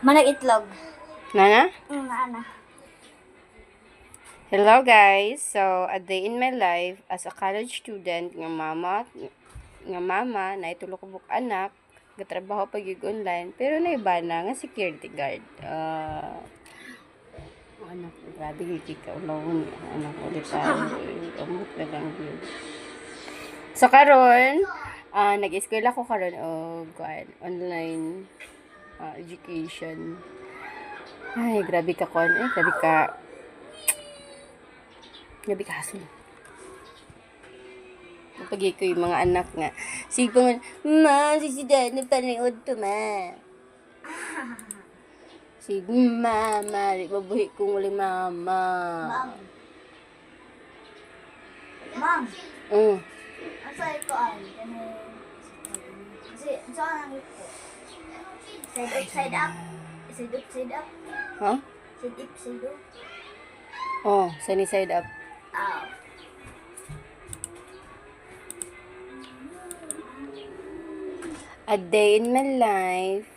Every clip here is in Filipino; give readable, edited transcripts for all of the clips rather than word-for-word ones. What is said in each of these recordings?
Manag itlog. Nana? Ana. Hello guys. So, a day in my life as a college student nga mama na itulog ko buk anak, gatrabaho pag yung online, pero naiba na nga security guard. Anak ko, grabe hindi ka ulawon. Anak ko, ulit tayo. Umot na lang yun. So, karon nag-eskwela ko karon og online education. Ay, grabe ka kon. Grabe ka hassle. Pagi ko yung mga anak nga. Sige ma, sisidan na panood to, ma. Sige, mama. Mabuhi kong uli, mama. Ma'am. Mm. Ang sa'yo ko ay, kasi, saan ang ito? Side up, side up. Side up, side up. Ha? Side up, side up. Oh, sunny side up. Ow. A day in my life.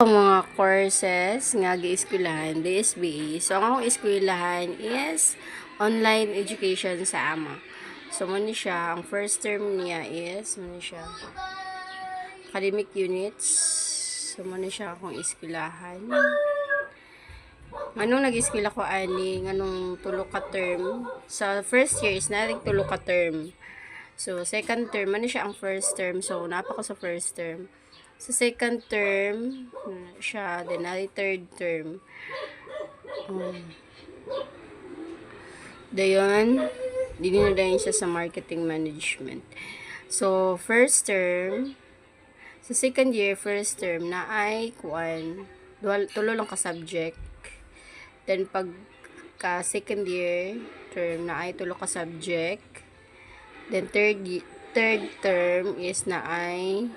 Ang mga courses nga gi-eskwelahan, DSBE. So, ang akong eskwelahan is online education sa ama. So, muna siya, ang first term niya is, muna siya, academic units. So, muna siya akong eskwelahan. Anong nag-eskwela ko ani, nganong tulo ka term. Sa first year is naring tulo ka term. So, second term, ano siya ang first term. So, napa ko sa first term. Sa second term, siya, then na third term. Dayon, dinadayin siya sa marketing management. So, first term, sa second year, first term, na ay, tulo lang ka subject. Then, pag second year term, na ay tulo ka subject. Then, third term is na ay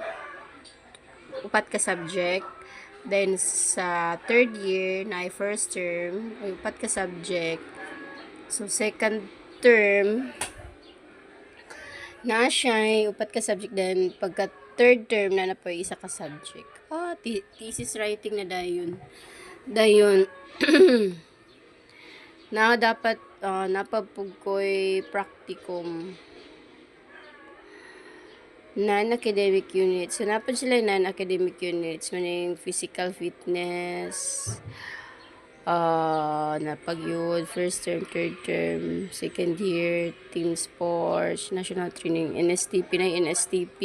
upat ka subject. Then, sa third year, na ay first term, ay upat ka subject. So, second term, na siya ay upat ka subject. Then, pagka third term, na po isa ka subject. Thesis writing na dayon. Na dapat, napapug ko'y practicum non-academic units. So, napad sila non-academic units. Maning physical fitness, napag yun, first term, third term, second year, team sports, national training, NSTP na NSTP,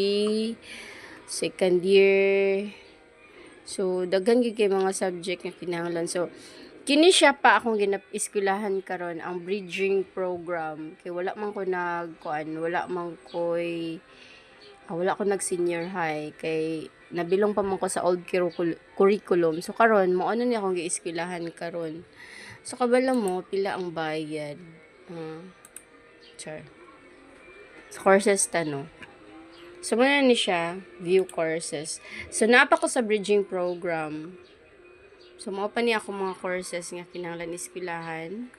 second year. So, daghan gyud kay mga subject nga kinahanglan. So, kini siya pa akong ginap-eskwelahan karon ang bridging program. Kay wala man ko wala ko nag senior high kay nabilong pa man ko sa old curriculum. So karon mo ano ni akong gieskwelahan karon. So kabala mo pila ang bayad. Char. So courses tano. So muna ni siya view courses. So napa ko sa bridging program. So mao pa ni ako mga courses nga kinahanglan eskwelahan.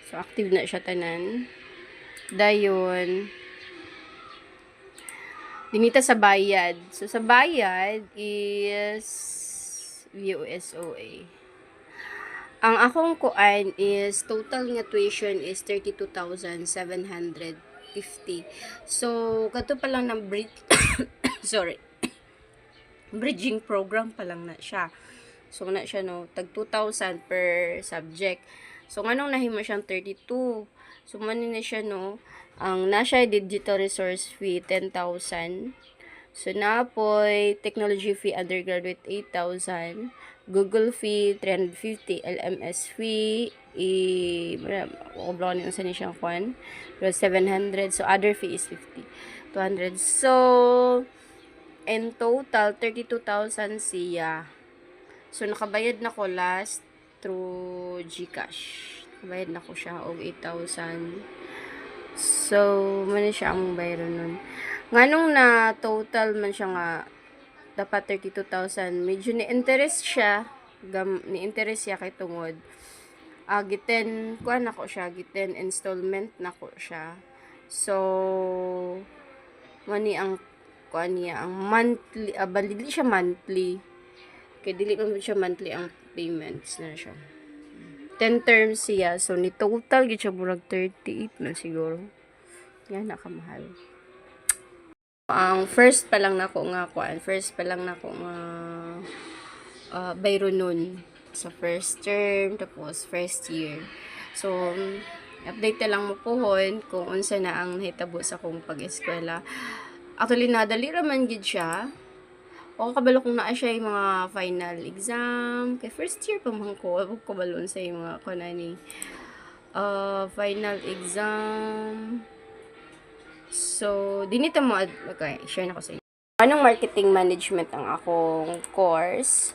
So active na siya tanan. Dayon dinita sa bayad. So, sa bayad is VOSOA. Ang akong kuan is total nga tuition is 32,750. So, kato pa lang ng bridging program pa lang na siya. So, na siya no, tag 2,000 per subject. So, nganong nahimo siyang 32. So, manin na siya no, ang nasa digital resource fee 10,000. So napoy technology fee undergraduate 8,000, Google fee 350, LMS fee wala ni sa ni siyang kwan, 700. So other fee is 50, 200. So in total 32,000 siya. So nakabayad na ko last through GCash. Nakabayad na ko siya og 8,000. So, man siya ang bayaran nun. Nganong na total man siya nga dapat 32,000. Medyo ni interest siya, ni interest siya kay tungod giten kuan nako siya, giten installment nako siya. So mani ang kuan niya ang monthly, bali dili siya monthly. Kay dili man siya monthly ang payments na siya. 10 terms siya. So ni total gid siya murag 38 na siguro. Yan nakamahal. Ang first pa lang nako nga kuan, first pa lang nako nga bayro nun sa first term tapos first year. So update na lang mo pohon kung unsa na ang nahitabo sa akong pag-eskwela. Actually nadali ra man gid siya. O kabalo kung naa siya yung mga final exam. Kay first year pa man ko, ako kabalon sa yung mga kunani final exam. So dinito mo okay, share na ko sa inyo. Anong marketing management ang akong course?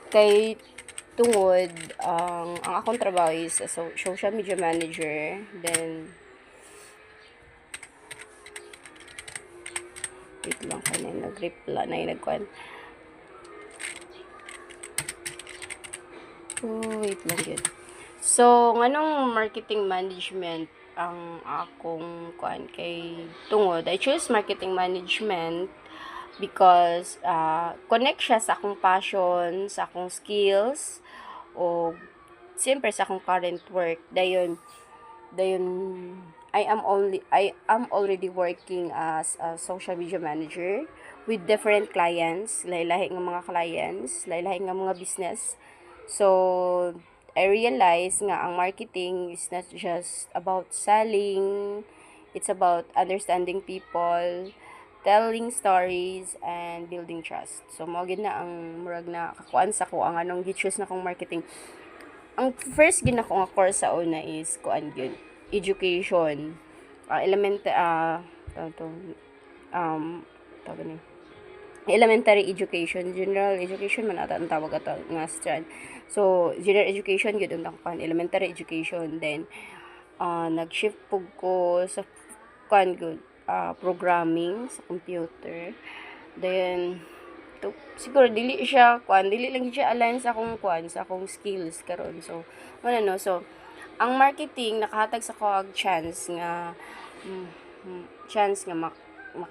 Kay tungod ang akong trabaho is social media manager, then wait lang kanay nag-reply na nagkuan. Wait lang yun. So nganong marketing management ang akong kuan kay tungod I choose marketing management because connect siya sa akong passion, sa akong skills, o siyempre sa akong current work. Dayon I am already working as a social media manager with different clients, lahi-lahi nga mga clients, lahi-lahi nga mga business. So I realize nga ang marketing is not just about selling, it's about understanding people, telling stories, and building trust. So mao gid na ang murag na kakuan sa ko ang anong gi-choose na kong marketing. Ang first gid nako nga course sa una is kuan gyud, education. Elementary education, general education man ata ang tawag ato nga strand. So general education gyud ang kuan, elementary education, then nag-shift pug ko sa kuan gyud, programming sa computer. Then siguro dili lang siya align sa akong sa akong skills karon. So so ang marketing nakahatag sa ko chance nga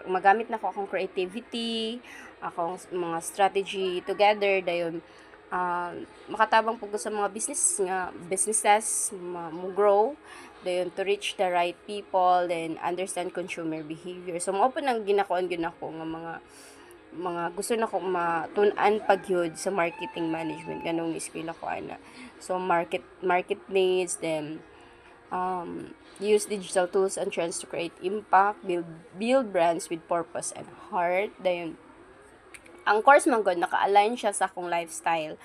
magamit na ko akong creativity, akong mga strategy together, dayon makatabang pug sa mga businesses mo grow, dayon to reach the right people, then understand consumer behavior. So mao po nang ginakuan gyud nako nga mga gusto na ko matun-an pagyud sa marketing management ganong eskwela ko ana. So market needs, then use digital tools and trends to create impact, build brands with purpose and heart. Dayon ang course man gud naka-align siya sa akong lifestyle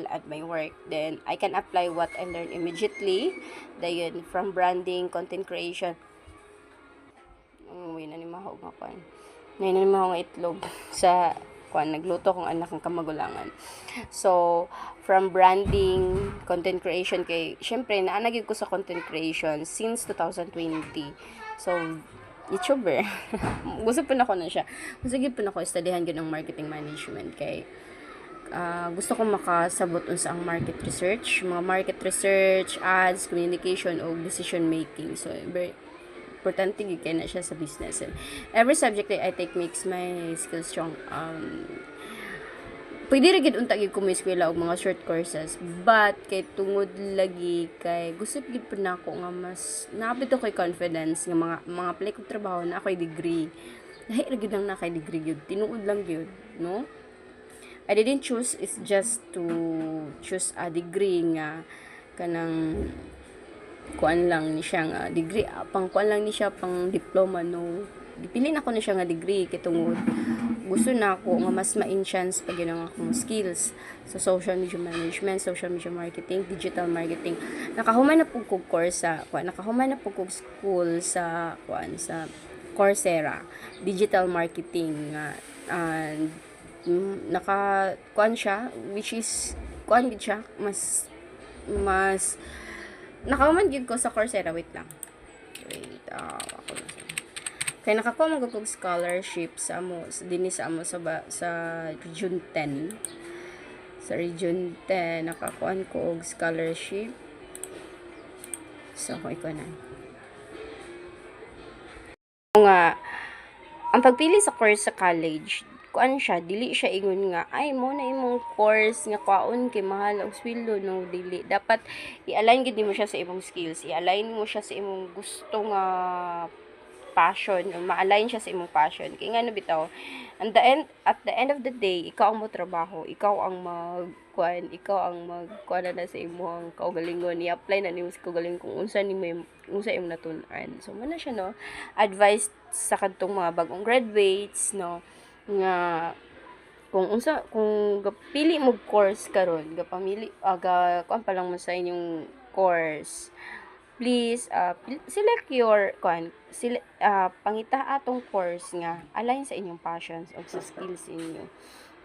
at my work. Then I can apply what I learned immediately. Dayon from branding, content creation. Uy, nanimahog nga kuan. Nanimahog nga itlog sa kuan nagluto kong anak ng kamagulangan. So from branding, content creation, kay syempre naanagid ko sa content creation since 2020. So YouTuber. Gusto pa na ko na siya. Gusto gid pa na ko studyhan gyud ang marketing management kay gusto ko makasabot unsa ang market research, ads, communication o decision making. So very importante gid kay na siya sa business. And every subject that I take makes my skills strong. Pwede rin gid unta gid ko may eskwela og mga short courses, but kay tungod lagi kay gusto gid pa nako nga mas naapit ko kay confidence nga mga apply kog trabaho na ako'y degree. Lahi ra gid lang na kay degree gyud, tinuod lang gyud, no? I didn't choose is just to choose a degree nga kanang kuan lang ni siya nga degree, pang kuan lang ni siya pang diploma, no. Dipili na ko na siya nga degree kay tungod gusto na ako nga mas ma-enhance pag yun ang akong skills sa social media management, social media marketing, digital marketing. Nakahuman na po kog course sa nakahuman na po kog school sa sa Coursera, digital marketing nga siya, which is gid siya mas nakahuman gid ko sa Coursera. Wait ako na kaya nakakuha mo kog scholarship sa amo sa Region 10 Sa Region 10, nakakuan ko og scholarship. So, kung ikaw na. Nga, ang pagpili sa course sa college, kuan siya, dili siya ingon nga, ay, mo na imong course nga kwaon kay mahal og sweldo, no, dili. Dapat, i-align gid mo siya sa imong skills, i-align mo siya sa imong gusto nga passion, ma-align siya sa imong passion. Kaya nga no bitaw, at the end of the day, ikaw ang mo trabaho, ikaw ang ikaw ang magkuha na sa imong kaugalingon, i-apply na nimo sa kaugalingon kung unsa imong natun-an. So mo na siya no, advice sa kadtong mga bagong graduates no, nga kung pili mo course karon, gapamili kuan pa lang mo sa inyong course, please select your pangita atong course nga align sa inyong passions o sa skills inyo.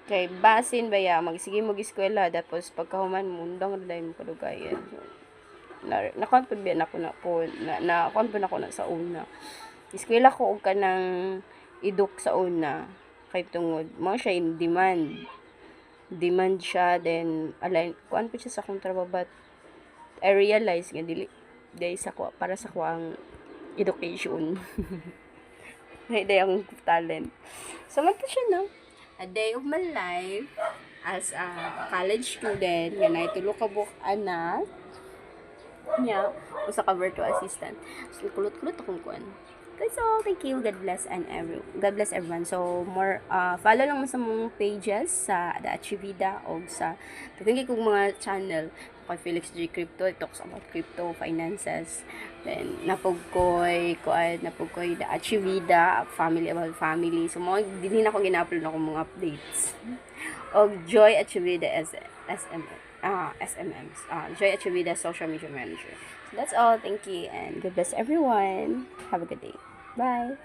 Kay basin baya magsige mo eskwela tapos pagkahuman mundang na dahil mo kadugayan. So, na-kuan pud na ako na-kuan pud ako na sa una. Eskwela ko og kanang iduk sa una kay tungod mo siya in demand siya, then align kuan pud siya sa akong trabaho, but I realize nga dili sa ko para sa ko ang education. Day ang talent. So man siya no, a day of my life as a college student nga naitulo ka buok anak niya usa ka virtual assistant. So kulot-kulot akong kuan. So, thank you. God bless everyone. So, more follow lang mo sa mong pages sa The Achievida o sa taging kong mga channel kay Felix J Crypto. It talks about crypto, finances. Then, napugkoy The Achievida, family about family. So, mga din ako gina-upload ako mga updates. O Joy Achievida SMMs. Joy Achievida Social Media Manager. So, that's all. Thank you and God bless everyone. Have a good day. Bye.